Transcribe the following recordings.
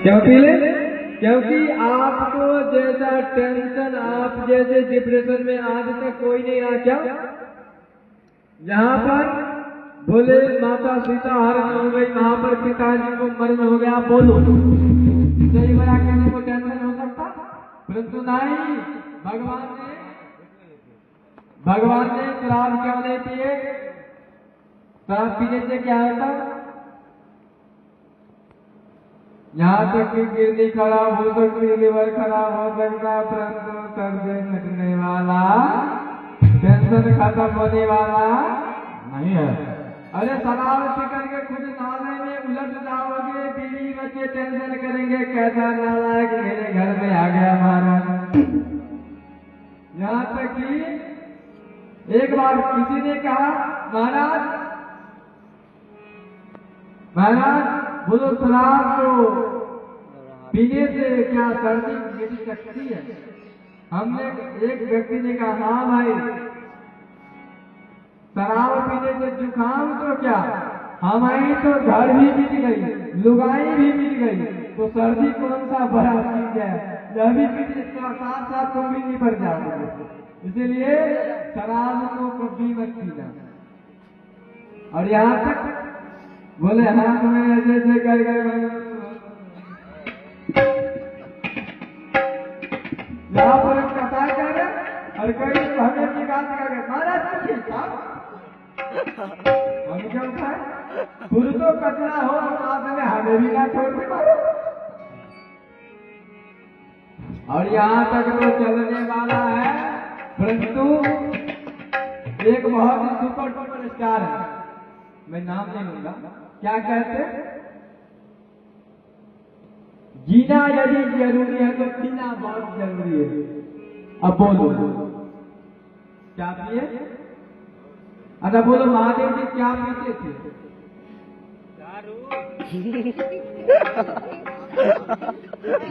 क्यों पी ले? क्योंकि आपको जैसा टेंशन, आप जैसे डिप्रेशन में आज तक कोई नहीं रहा। क्या जहाँ पर बोले माता सीता हरण हो गई, वहां पर पिताजी को मरण हो गया, बोलो सही बड़ा किसी को टेंशन हो सकता? परंतु नहीं, भगवान ने शराब क्यों नहीं पिए? शराब पीने से क्या होता? यहाँ तक कि किडनी खराब हो सकती, लिवर खराब हो सकता, परंतु सर्दी मिटने वाला, टेंशन खत्म होने वाला नहीं है। अरे शराब पी करके खुद नाले में उलट जाओगे, बीवी बच्चे टेंशन करेंगे, कैसा नालायक मेरे घर में आ गया महाराज। यहाँ तक कि एक बार किसी ने कहा, महाराज बोलो शराब को पीने से क्या सर्दी मिट सकती है? हमने एक व्यक्ति ने कहा, हाँ भाई, शराब पीने से जुकाम तो क्या, हमारी तो घर भी मिट गई, लुगाई भी मिट गई, तो सर्दी कौन सा बड़ा चीज है? जब भी मिट साथ साथ तुम भी निपट जाओगे। इसीलिए शराब को कभी मत पीना। और यहाँ तक बोले हाथ में ऐसे ऐसे कर यहाँ पर हम कथा कर रहे और कई हमें निकाल कर गए, महाराज हम क्या उठाए? खुद तो कचरा हो और साथ में हमें भी ना छोड़ दे। और यहाँ तक तो चलने वाला है, परंतु एक बहुत ही सुपर डुपर स्टार है, मैं नाम नहीं लूंगा, क्या कहते? जीना यदि जरूरी है तो पीना बहुत जरूरी है। अब बोलो क्या पिए? अच्छा बोलो, महादेव जी क्या पीते थे?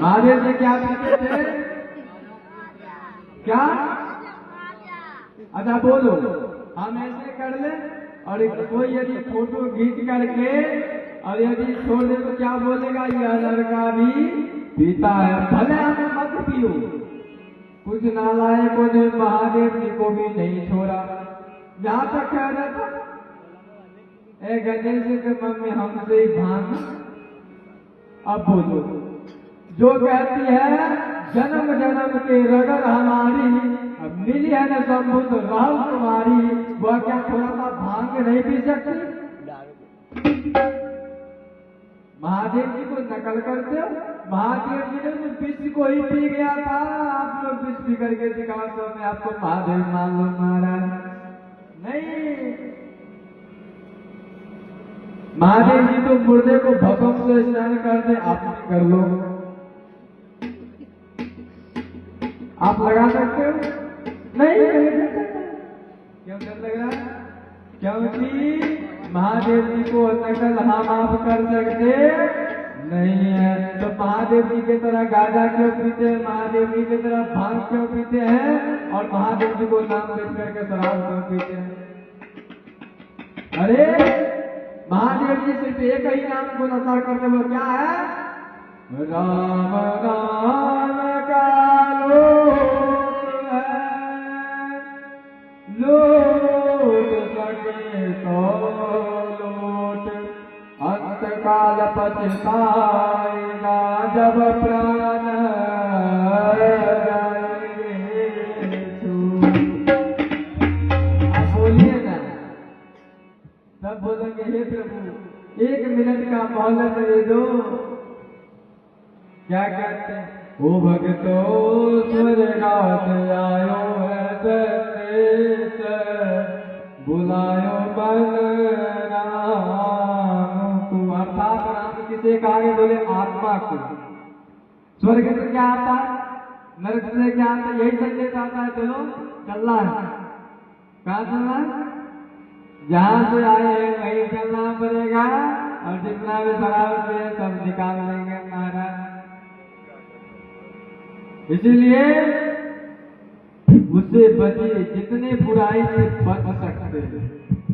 महादेव जी क्या पीते थे? क्या? अच्छा बोलो, हम ऐसे कर ले और कोई यदि फोटो खींच करके और यदि छोड़ दे तो क्या बोलेगा? यह लड़का भी पीता है। भले हमें मत पियो, कुछ नालायकों ने महादेव जी को भी नहीं छोड़ा। यहाँ तक कह रहा था, ए गणेश के मम्मी हमसे ही भांग। अब बोलो, जो कहती है जन्म जन्म के रगड़ हमारी, अब मिली है न संबुद्ध राम तुम्हारी, वह क्या थोड़ा सा भांग नहीं पी सकती? महादेव जी को नकल करते हो। महादेव जी ने तो विष को ही पी गया था, आप लोग विष पी करके दिखाओ तो मैं आपको महादेव मान लो महाराज। नहीं, महादेव जी तो मुर्दे को भस्म से स्नान करते, आप कर लो। आप लगा सकते हो? नहीं क्यों डर लग रहा है? क्योंकि महादेव जी को नकल हम आप कर सकते नहीं है। तो महादेव जी की तरह गांजा क्यों पीते हैं? महादेव जी की तरह भांग क्यों पीते हैं? और महादेव जी को नाम बेच करके शराब क्यों पीते हैं? अरे महादेव जी सिर्फ एक ही नाम को नशा करते, वो क्या है? राम नाम का लोट है, लूट सके तो लूट, अंतकाल पछताएगा जब प्राण जाएंगे छूट। आप बोलिए ना, सब बोलेंगे हे प्रभु 1 मिनट का मोहलत दे दो। क्या कहते हैं? ओ भक्तो स्वर्गात आयो है संदेश, बुलायो मन राम को। अर्थात राम किसे कहा? बोले आत्मा को। स्वर्ग से क्या आता है? नरक से क्या आता है? यही संदेश आता है, चलो चलना है। कहाँ चलना है? जहाँ से आए हैं वहीं चलना पड़ेगा, और जितना भी शराब है सब निकाल लेंगे महाराज। इसीलिए उससे बचिए, जितने बुराई से बच सकते हैं।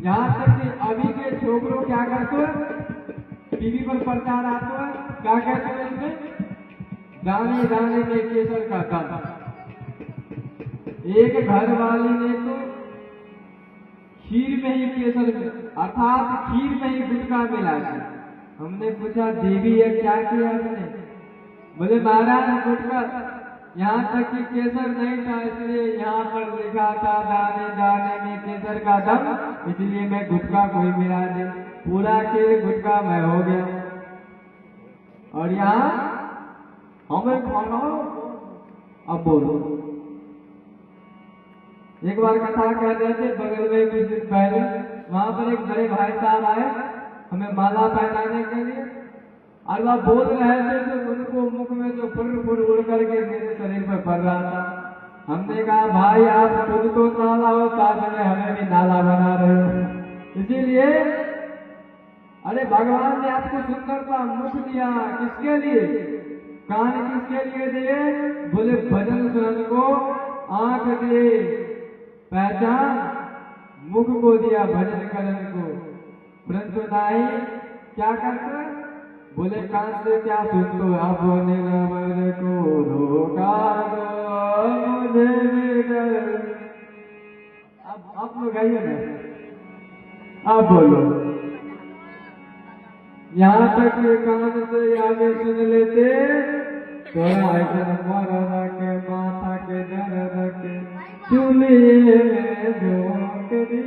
यहाँ तक कि अभी के छोकरों क्या करते हैं? टीवी पर प्रचार आता है, क्या कहते हैं इसमें? दाने दाने में केसर का दम। एक घर वाली ने तो खीर में ही केसर अर्थात खीर में ही गुटखा मिला दिया। हमने पूछा देवी है क्या किया आपने? बोले महाराज गुटखा यहाँ तक कि केसर नहीं था, इसलिए यहाँ पर लिखा था दाने दाने में केसर का दम, इसलिए मैं गुटखा कोई मिला दे, पूरा खीर गुटखा मैं हो गया। और यहाँ हमें खाना। अब बोलो, एक बार कथा कर रहे थे बगल में कुछ दिन पहले, वहां पर एक बड़े भाई साहब आए हमें माला पहनाने के लिए, और वह बोल रहे थे तो उनको मुख में जो फुर उड़ करके मेरे शरीर पर पड़ रहा था। हमने कहा भाई आप खुद तो नाला हो, साथ में हमें भी नाला बना रहे हो। इसीलिए अरे भगवान ने आपको सुंदरता मुख दिया, किसके लिए? कान किसके लिए दिए? बोले भजन सुनने को। आंख दिए पहचान, मुख को दिया भजन करने को, परंतु नहीं क्या करते? बोले कान से क्या सुनते? अपने नवर को धोखा दो मुझे भी कर। अब आप लोग आइए ना, आप बोलो। यहाँ तक ये कान से आगे सुन लेते थोड़ा ऐसा मरना के माथा के दर्द के चूल्हे में झोंक दी।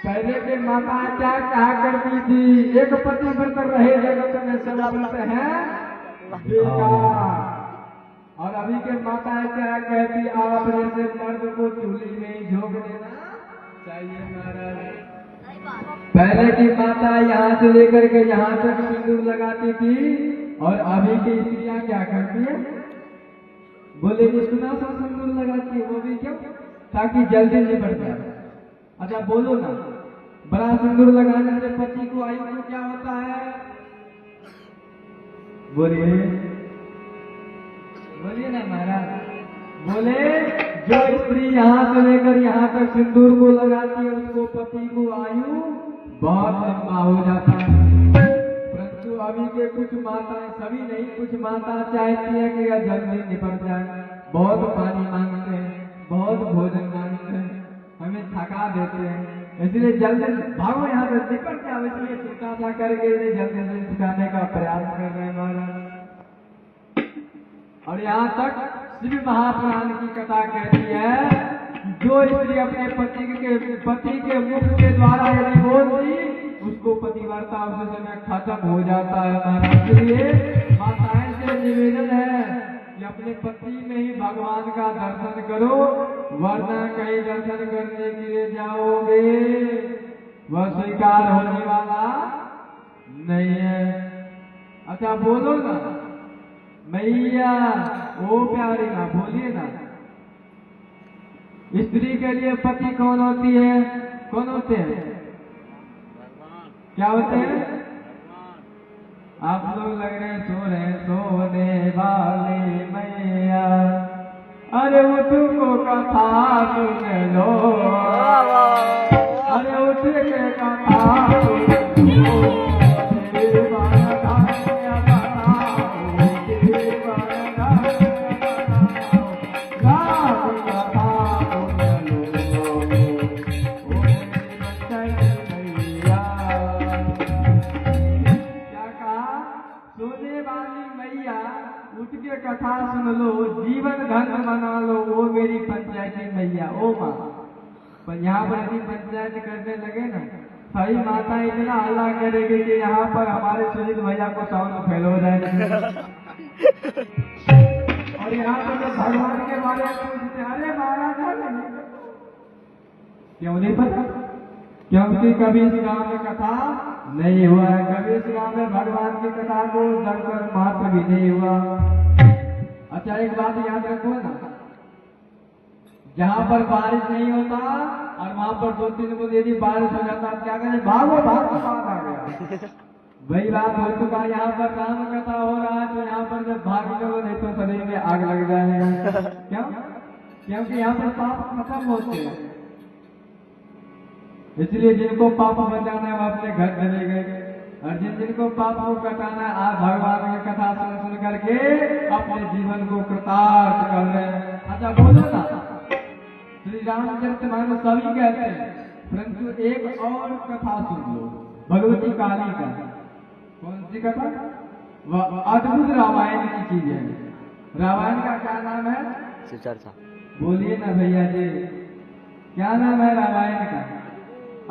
पहले के माता क्या कहा करती थी? एक पति व्रत रहे जगत में सब व्रत है बेकार। और अभी के माता क्या कहती? आप जैसे मर्द को चूल्हे में झोंक देना चाहिए महाराज। पहले की माता यहाँ से लेकर के यहाँ तक सिंदूर लगाती थी, और अभी की स्त्रियां क्या करती है? बोले इतना सा सिंदूर लगाती है, वो भी क्यों? ताकि जल्दी निपट जाए। अच्छा बोलो ना, बड़ा सिंदूर लगाने से पति को आयु को क्या होता है? बोलिए बोलिए ना महाराज। बोले जो स्त्री यहाँ से लेकर यहाँ तक सिंदूर को लगाती है उसको पति को आयु बहुत लंबा हो जाता है। परंतु अभी के कुछ माताएं, सभी नहीं, कुछ माता चाहती है कि यह जल्दी निपट जाए, बहुत पानी मांगते हैं, बहुत भोजन मांगते हैं, हमें थका देते हैं, इसलिए जल्दी भागो यहाँ से निपट जाओ, इसलिए चिंता सा करके इन्हें जल्दी से सिखाने का प्रयास कर रहे हैं महाराज। और यहाँ तक शिव महापुराण की कथा कहती है जो स्त्री अपने पति के मुख के द्वारा यदि बोलती उसको पतिव्रता उस समय खत्म हो जाता है महाराज। इसलिए माताएं से निवेदन है कि अपने पति में ही भगवान का दर्शन करो, वरना कहीं दर्शन करने के लिए जाओगे वह स्वीकार होने वाला नहीं है। अच्छा बोलो ना मैया, ओ प्यारी ना, बोलिए ना। स्त्री के लिए पति कौन होती है? कौन होते हैं? क्या होते हैं? आप लोग लग रहे सो रहे, सोने वाले मैया, अरे उठ को कथा सुन लो, अरे उठ के कथा सुन लो। कथा सुन लो, जीवन धन्य बना लो, वो मेरी पंचायती मैया, ओ माँ। पर यहाँ पर यदि पंचायत करने लगे ना, सही माता इतना हल्ला करेगी कि यहाँ पर हमारे सुनील भैया को साउंड फेल हो जाएगा। और यहाँ पर तो भगवान के बारे में पूछते, अरे महाराज क्यों नहीं पता? क्योंकि कभी इस गांव में कथा नहीं हुआ है, कभी इस गांव में भगवान की कथा को दर्शन मात्र भी नहीं हुआ। अच्छा एक बात याद रखो ना, जहाँ पर बारिश नहीं होता और वहां पर 2-3 बूंद यदि बारिश हो जाता क्या करें, भागो भागो बाढ़ आ गया। वही बात हो चुका, यहाँ पर राम कथा हो रहा है तो यहाँ पर जब भाग जाओ नहीं तो शरीर में आग लग जाएगा। क्यों? क्योंकि यहाँ पर पाप खत्म होते हैं। इसलिए जिनको पाप बचाना है वो अपने घर चले गए, और जिनको पाप को कटाना है आज भगवान की कथा सुन करके अपने जीवन को कृतार्थ कर रहे हैं। अच्छा बोलो ना, श्री रामचरितमानस सभी कहते हैं, परंतु एक और कथा सुन लो भगवती काली का। कौन सी कथा? वह अद्भुत रामायण की चीज है। रामायण का क्या नाम है? चर्चा। बोलिए ना भैया जी, क्या नाम है रामायण का?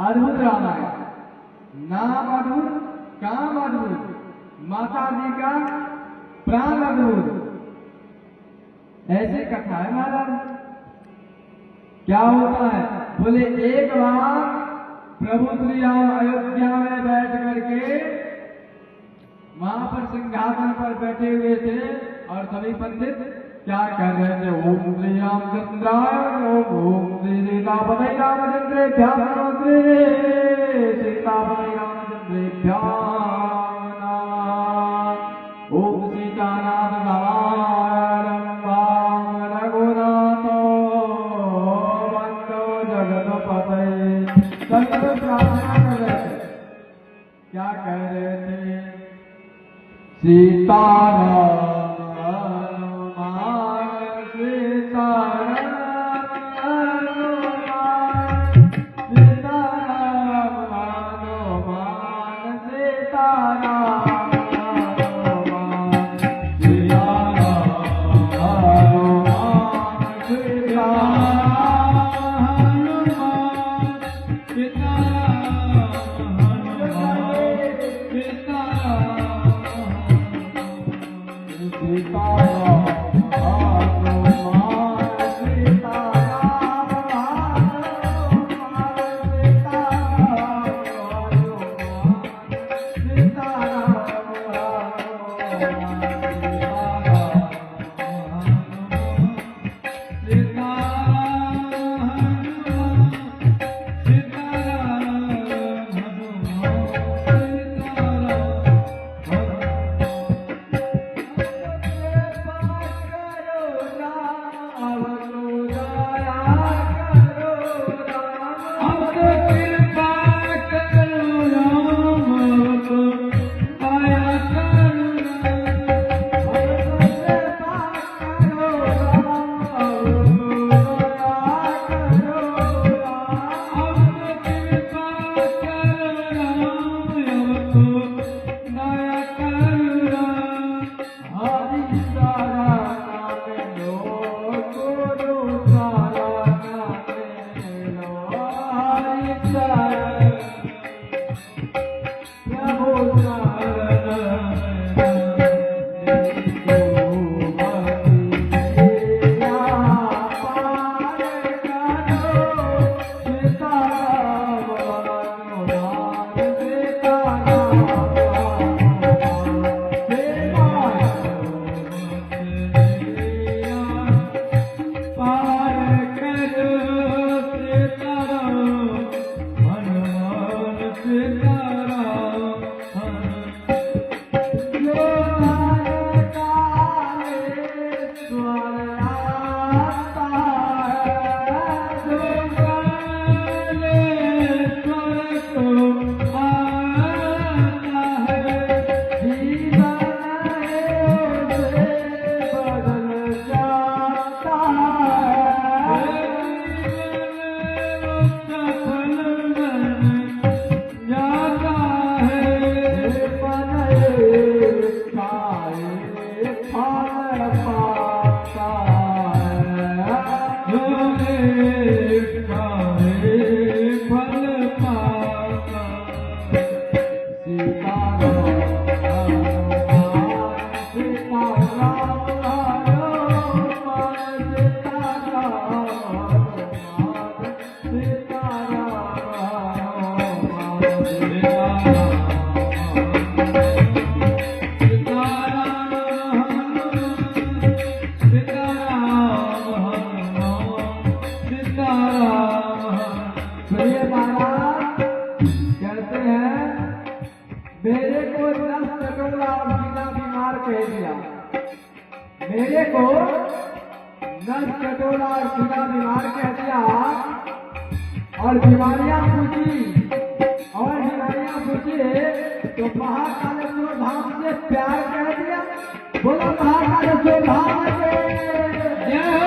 अद्भुत रामायण। नाम अद्भुत, काम अद्भुत, माता जी का प्राण अद्भुत। ऐसी कथा है महाराज। क्या होता है? बोले एक बार प्रभु श्री राम अयोध्या में बैठ करके वहां पर सिंहासन पर बैठे हुए थे और सभी पंडित क्या कर रहे थे? ओम श्री रामचंद्राय ओम श्री सीतापति रामचंद्रेभ्यः श्री सीतापति रामचंद्रेभ्यः ओम सीतानाथ समारंभां रघुनाथो वन्दो जगत्पतये। सब प्रार्थना कर रहे थे। क्या कह रहे थे? सीताराम मेरे को नस कटोला और सीधा बीमार कह दिया और बीमारियां पूछी तो महाकालेश्वर धाम से प्यार कह दिया। बोलो महाकालेश्वर धाम से जय हो।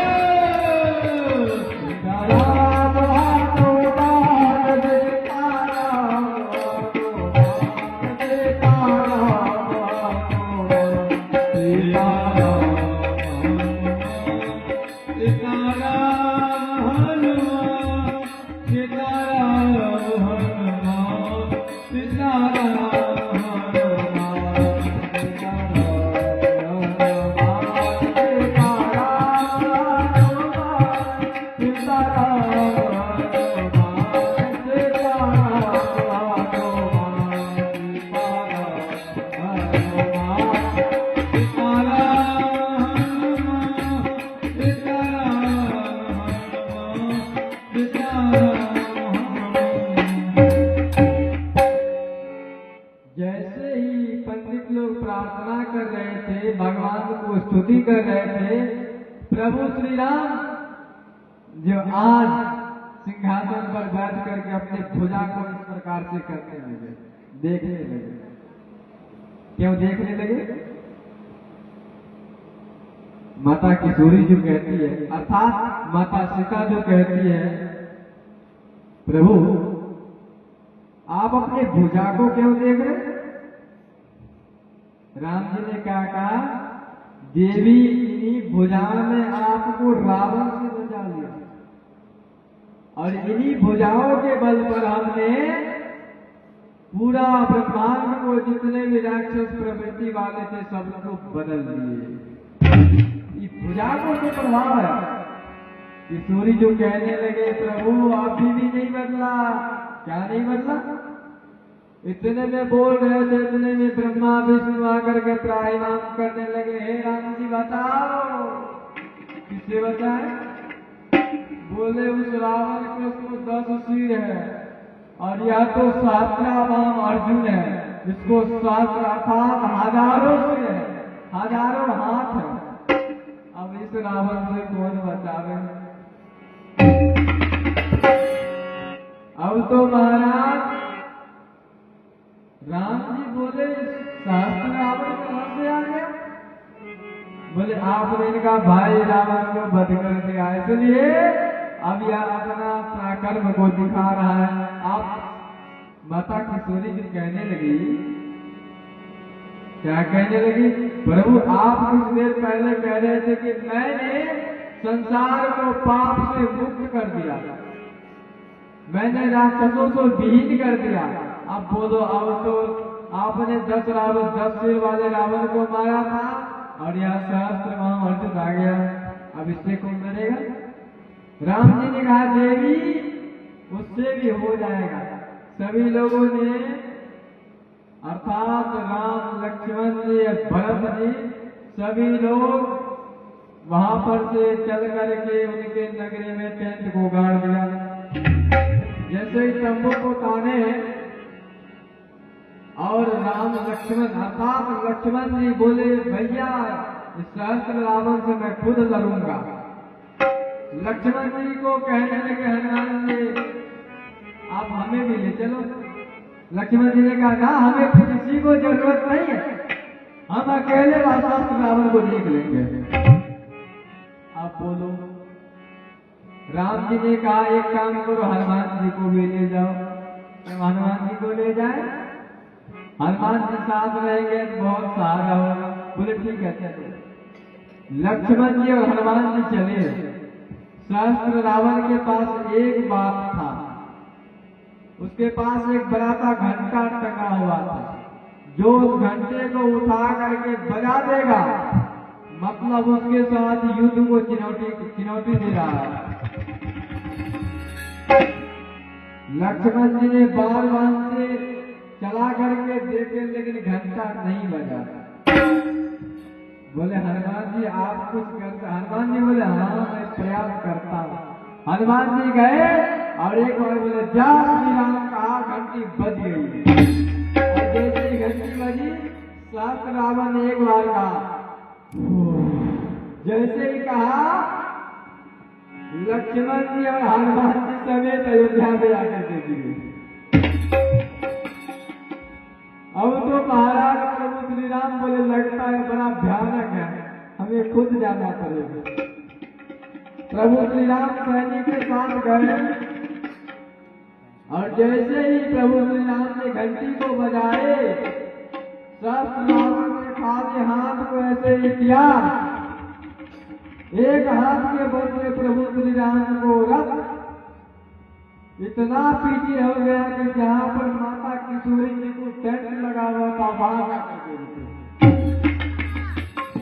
सीताराम हनुमान सीताराम जैसे ही पंडित लोग प्रार्थना कर रहे थे, भगवान को स्तुति कर रहे थे, प्रभु श्री राम जो आज सिंहासन पर बैठ करके अपने भुजा को इस प्रकार से करने लगे, देखने लगे। क्यों देखने लगे? माता किशोरी जो कहती है, अर्थात माता सीता जो कहती है, प्रभु आप अपने भुजा को क्यों देख रहे? राम जी ने क्या कहा, देवी इन्हीं भुजाओं में आपको रावण से बचा लिया और इन्हीं भुजाओं के बल पर हमने पूरा ब्रह्मांड को जितने भी राक्षस प्रवृत्ति वाले थे सबको बदल दिए। इस भुजा को तो प्रभाव है। किशोरी जो कहने लगे, प्रभु आप भी नहीं बदला। क्या नहीं बदला? इतने में बोल रहे थे, इतने में ब्रह्मा विष्णु आकर के त्राहिमाम करने लगे, हे राम जी बताओ किससे बचाए? बोले उस रावण के उसको 10 सिर है और यह तो 7वां नाम अर्जुन है, जिसको 7 अर्थात हजारों सिर है, हजारों हाथ है। अब इस रावण से कौन बचावे? अब तो महाराज राम जी बोले, सहस्त्र रावण कहां से आ गया? बोले आपने इनका भाई रावण को वध कर दिया, इसलिए अब यह अपना पराक्रम को दिखा रहा है। आप माता किशोरी जी कहने लगी, क्या कहने लगी? प्रभु आप कुछ देर पहले कह रहे थे कि मैंने संसार को पाप से मुक्त कर दिया, मैंने राक्षसों को विहीन कर दिया। अब बोलो, अब तो आपने 10 सिर वाले रावण को मारा था और यह सहस्त्र वहां अर्जुन आ गया, अब इससे कौन डरेगा? राम जी ने कहा, देवी उससे भी हो जाएगा। सभी लोगों ने अर्थात राम, लक्ष्मण जी, भरत जी, सभी लोग वहां पर से चल करके उनके नगरी में टेंट को गाड़ दिया। जैसे ही तंबू को ताने और राम लक्ष्मण अर्थात लक्ष्मण जी बोले, भैया इस सहस्त्र रावण से मैं खुद लड़ूंगा। लक्ष्मण जी को कहने लगे, हनुमान जी आप हमें भी ले चलो। लक्ष्मण जी ने कहा, ना हमें किसी को जरूरत नहीं है, हम अकेले सहस्त्र रावण को देख लेंगे। आप बोलो। राम जी ने कहा, एक काम करो, हनुमान जी को भी ले जाओ। हनुमान जी को ले जाए, हनुमान जी साथ रहेंगे तो बहुत सहारा होगा। बोले ठीक है चलो। लक्ष्मण जी और हनुमान जी चले। सहस्त्र रावण के पास एक बात था, उसके पास एक बड़ा सा घंटा टंगा हुआ था, जो उस घंटे को उठा करके बजा देगा मतलब उसके साथ युद्ध को चुनौती दे रहा है। लक्ष्मण जी ने बाण से चला करके देखे, लेकिन घंटा नहीं बजा। बोले हनुमान जी आप कुछ करते? हनुमान जी बोले हाँ मैं प्रयास करता हूँ। हनुमान जी गए और एक बार बोले, जा श्री राम, कहा घंटी बज गई। और जैसे ही घंटी बजी, सहस्त्र रावण ने एक बार कहा, जैसे ही कहा लक्ष्मण जी और हनुमान जी समेत अयोध्या में आकर के गिरे। अब तो महाराज प्रभु श्री राम बोले लगता है बड़ा भयानक है, हमें खुद जाना पड़ेगा। प्रभु श्री राम सैनिक के साथ गए और जैसे ही प्रभु श्री राम ने घंटी को बजाए, सब रावण ने खाली हाथ को ऐसे ही किया, एक हाथ के बल में प्रभु श्री राम को रथ इतना पीछे हो गया कि जहां पर माता किशोरी जी को टेंट लगा हुआ था वहां जाकर के रुके।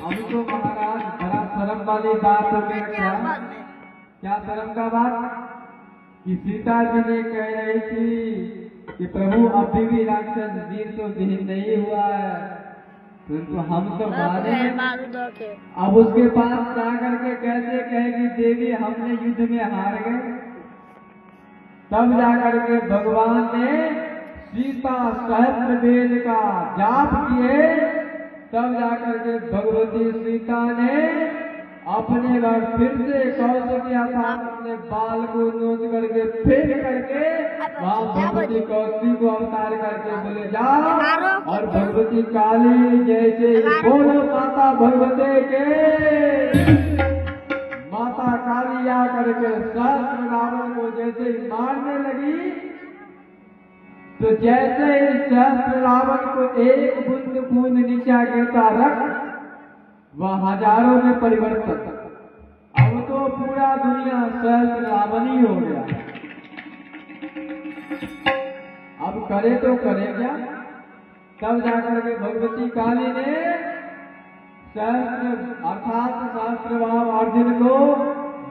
अब तो महाराज बड़ा शर्म वाली बात हो गया। क्या शर्म का बात कि सीता जी ने कह रही थी कि प्रभु अभी भी राक्षस वीर तो विहीन नहीं हुआ है, परंतु हम तो मारे। अब उसके पास जाकर के कैसे कहेगी देवी हमने युद्ध में हार गए। तब जाकर के भगवान ने सीता सहस्त्र वेद का जाप किए, तब जाकर के भगवती सीता ने अपने बार फिर से कौशल्या था अपने बाल को नोच करके फेंक करके वहां भगवती कौशली को अवतार करके बोले जाओ, और भगवती काली जैसे बोलो माता भगवते के माता काली आकर के सहस्त्र रावण को जैसे ही मारने लगी, तो जैसे ही सहस्त्र रावण को एक बूंद खून नीचा गिरता रख वह हजारों में परिवर्तन। अब तो पूरा दुनिया सहस्त्र रावणी हो गया। अब करे तो करे क्या। तब जाकर के भगवती काली ने सहस्त्र अर्थात सहस्त्रभाव अर्जुन को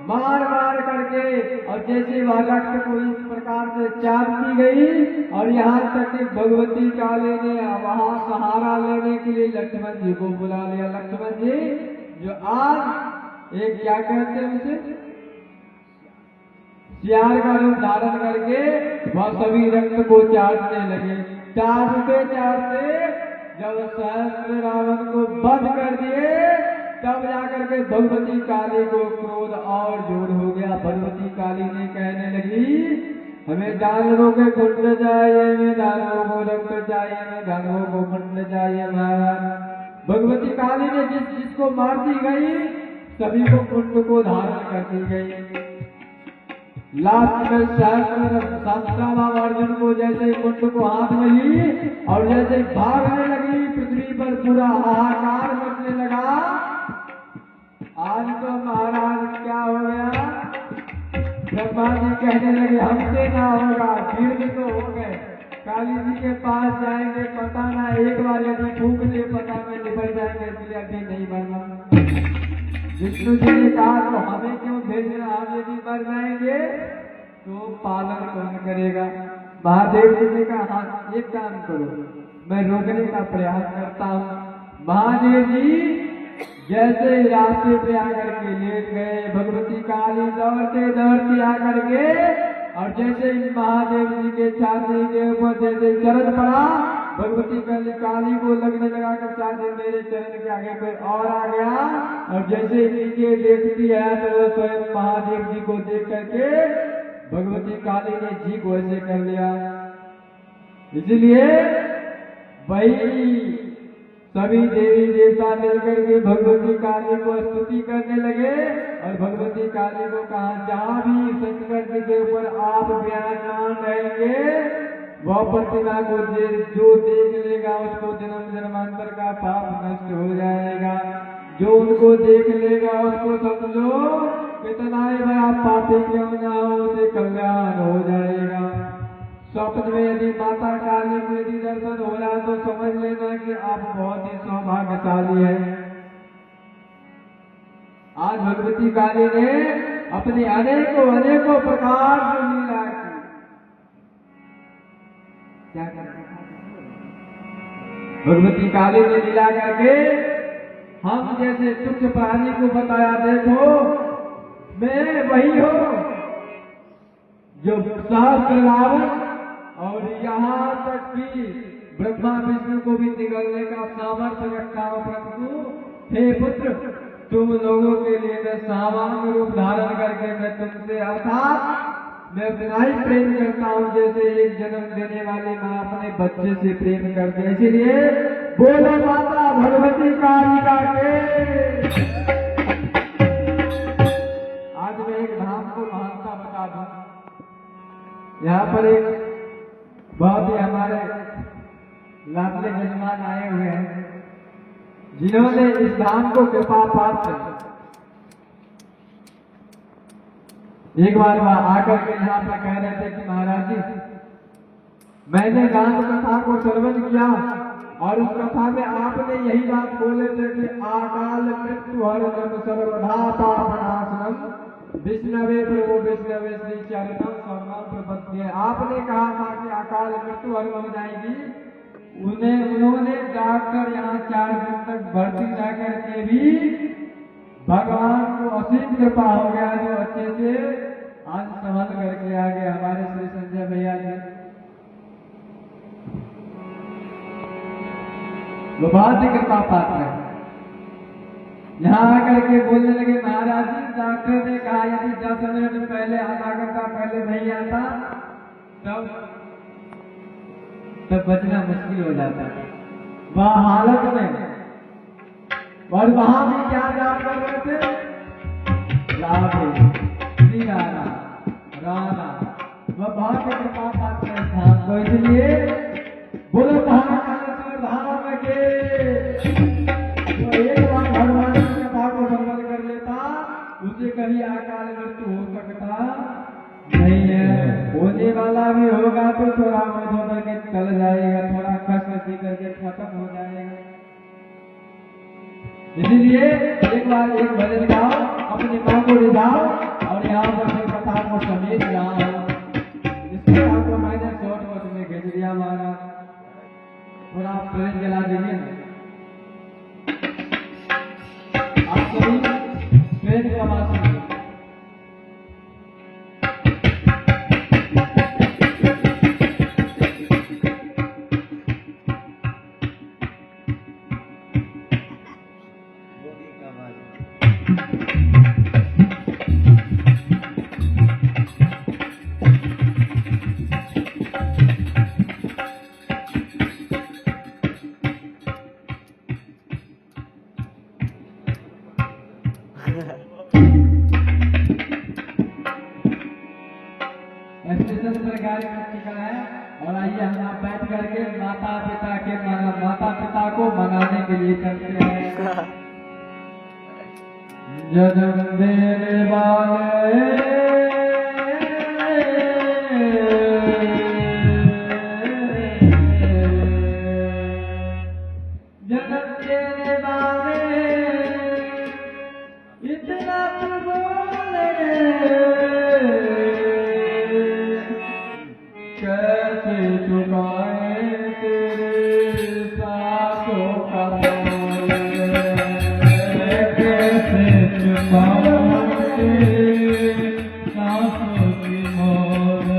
मार मार करके, और जैसे वह रक्त को इस प्रकार से चाटती गई, और यहाँ तक कि भगवती काली ने वहां सहारा लेने के लिए लक्ष्मण जी को बुला लिया। लक्ष्मण जी जो आज एक क्या कहते हैं उसे सियार का रूप धारण करके वह सभी रक्त को चाटने लगे। चाटते चाटते जब सहस्त्र रावण को बंद कर दिए, तब जाकर के भगवती काली को क्रोध और जोर हो गया। भगवती काली ने कहने लगी हमें दानवों के कुंड चाहिए, हमें दानवों को रक्त चाहिए, हमें दानवों को कुंड चाहिए। महाराज भगवती काली ने जिस जिसको मारती गई सभी को कुंड को धारण करती गई। लास्ट में सहस्त्राभाव अर्जुन को जैसे कुंड को हाथ में ली और जैसे भागने लगी, पृथ्वी पर पूरा हाहाकार मचने लगा। आज तो महाराज क्या हो गया, ब्रह्मा जी कहने लगे हमसे ना होगा, गिर तो हो गए। काली जी के पास जाएंगे, पता ना एक बार यदि फूंक दे पता में निकल जाएंगे, इसलिए अभी नहीं मरना। विष्णु जी ने कहा तो हमें क्यों भेजना, हम यदि मर जाएंगे तो पालन कौन करेगा। महादेव जी ने कहा हाँ एक काम करो, मैं रोकने का प्रयास करता हूँ। महादेव जी जैसे ही रास्ते पे आकर के लेट गए, भगवती काली दौड़ते दौड़ते आकर के, और जैसे ही महादेव जी के छाती के ऊपर जैसे चरण पड़ा, भगवती काली को लगने लगा कि शायद मेरे चरण के आगे कोई और आ गया, और जैसे नीचे देखती है तो वो स्वयं महादेव जी को देख करके भगवती काली ने जी को ऐसे कर लिया। इसलिए वही सभी देवी देवता मिलकर के भगवती काली को स्तुति करने लगे, और भगवती काली को कहा जहाँ भी शंकर जी के ऊपर आप विराजमान रहेंगे वह प्रतिमा को जो देख लेगा उसको जन्म जन्मांतर का पाप नष्ट हो जाएगा। जो उनको देख लेगा उसको समझो कितना ही बड़ा पापी क्यों ना हो उसे कल्याण हो जाएगा। स्वप्न में यदि माता काली को यदि दर्शन हो रहा तो समझ लेना कि आप बहुत ही सौभाग्यशाली है। आज भगवती काली ने अपने अनेकों प्रकार से लीला की। क्या भगवती काली ने लीला करके हम जैसे तुच्छ प्राणी को बताया, देखो मैं वही हूँ जो सहस्त्र रावण और यहाँ तक कि ब्रह्मा विष्णु को भी निगलने का सामर्थ्य रखता हूँ। परंतु हे पुत्र तुम लोगों के लिए मैं सामान्य रूप धारण करके मैं तुमसे अर्थात मैं उतना ही प्रेम करता हूँ जैसे एक जन्म देने वाली माँ अपने बच्चे से प्रेम करती है। इसीलिए बोलो माता भगवती कालिका के। आज मैं एक धाम को महानता बता दूं। यहाँ पर एक बहुत ही हमारे लाडले जजमान आए हुए हैं जिन्होंने इस धाम को कृपा पात्र एक बार वह आकर के यहाँ पर कह रहे थे कि महाराज जी मैंने राम कथा को श्रवण किया और उस कथा में आपने यही बात बोले थे कि अकाल मृत्यु हरणम सर्वधा पापनाशनम विष्णवे प्रभु विष्णवे श्री चरणम सर्वम प्रपत्ति। आपने कहा था कि अकाल मृत्यु हरण हो जाएगी। उन्होंने डॉक्टर यहाँ 4 दिन तक भर्ती रह करके भी भगवान को असीम कृपा हो गया जो अच्छे से आज संभल करके आ गए हमारे श्री संजय भैया जी। वो बहुत ही कृपा पात्र है। यहाँ आकर के बोलने लगे महाराज जी डॉक्टर ने कहा यदि 10 मिनट पहले आधा घंटा पहले नहीं आता तब बचना मुश्किल हो जाता है। वह हालत में और वहां भी क्या जाप कर रहे थे राधे श्री राधा राधा। वह बहुत ही कृपा पात्र है धाम को। इसलिए बोलो महाकालेश्वर धाम के तो एक बार भगवान की कथा को संबंध कर लेता उसे कभी अकाल मृत्यु हो सकता नहीं है। होने वाला भी होगा तो थोड़ा मधो करके चल जाएगा, थोड़ा कष्ट करके खत्म हो जाएगा। इसीलिए एक बार एक भजन गाओ अपनी माँ को रिझाओ और यहाँ पर फिर कथा को समेत जाओ। इस कथा को मैंने शॉर्ट वॉट में भेज दिया महाराज, थोड़ा प्रेम जला दीजिए। आप सभी प्रेम का बात सुनिए। स्टेशन पर गाड़ी का है और आइए हम यहाँ बैठ करके माता पिता को मनाने के लिए चलते हैं। जन्म देने वाले इतना तो बोले कैसे चुकाए तेरे सासों का मोल, कैसे चुकाए तेरे सासों की मोल।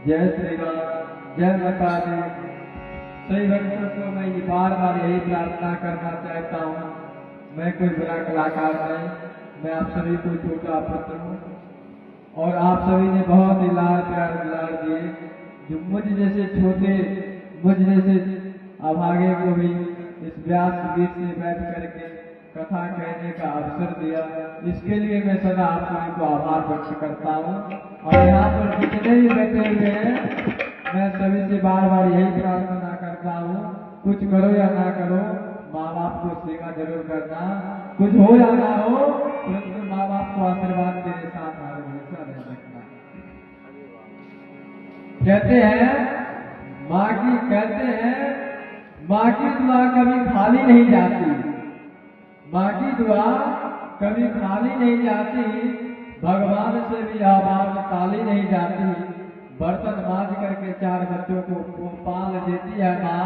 जय श्री राम, जय माता दी। सभी भक्तों को मैं ये बार बार यही प्रार्थना करना चाहता हूँ, मैं कोई बुरा कलाकार नहीं, मैं आप सभी को छोटा पुत्र हूँ और आप सभी ने बहुत ही लाड़ प्यार दुलार दिए। जो मुझ जैसे छोटे, मुझ जैसे अभागे को भी इस व्यास गीत से बैठ करके कथा कहने का अवसर दिया, इसके लिए मैं सदा आप सभी को आभार व्यक्त करता हूँ। और यहाँ पर जितने भी बैठे हुए हैं, मैं सभी से बार बार यही प्रार्थना करता हूँ, कुछ करो या ना करो, माँ बाप को सेवा जरूर करना, कुछ हो या ना हो, परंतु माँ बाप को आशीर्वाद तेरे साथ हमेशा रह सकना। कहते हैं माँ की दुआ कभी खाली नहीं जाती, माँ की दुआ कभी खाली नहीं जाती, भगवान से भी आवाज ताली नहीं जाती। बर्तन मांज करके 4 बच्चों को पाल देती है माँ,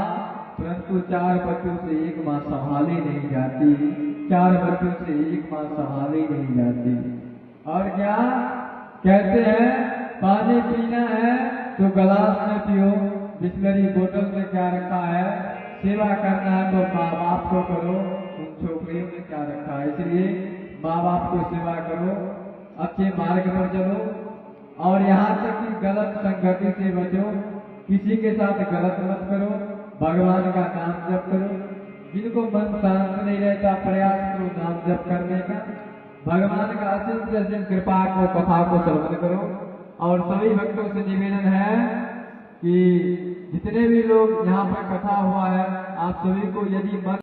परंतु 4 बच्चों से एक माँ संभाली नहीं जाती, 4 बच्चों से एक माँ संभाली नहीं जाती। और क्या कहते हैं, पानी पीना है तो गिलास में पियो, बिस्लरी बोतल में क्या रखा है, सेवा करना है तो माँ बाप को करो, उन छोकरियों ने क्या रखा है। इसलिए माँ बाप को सेवा करो, अच्छे मार्ग पर चलो और यहाँ तक कि गलत संगति से बचो, किसी के साथ गलत मत करो, भगवान का नाम जप करो। जिनको मन शांत नहीं रहता, प्रयास करो नाम जप करने का, भगवान का असीम से असीम कृपा को, कथा को श्रवण करो। और सभी भक्तों से निवेदन है कि जितने भी लोग यहाँ पर कथा हुआ है, आप सभी को यदि मन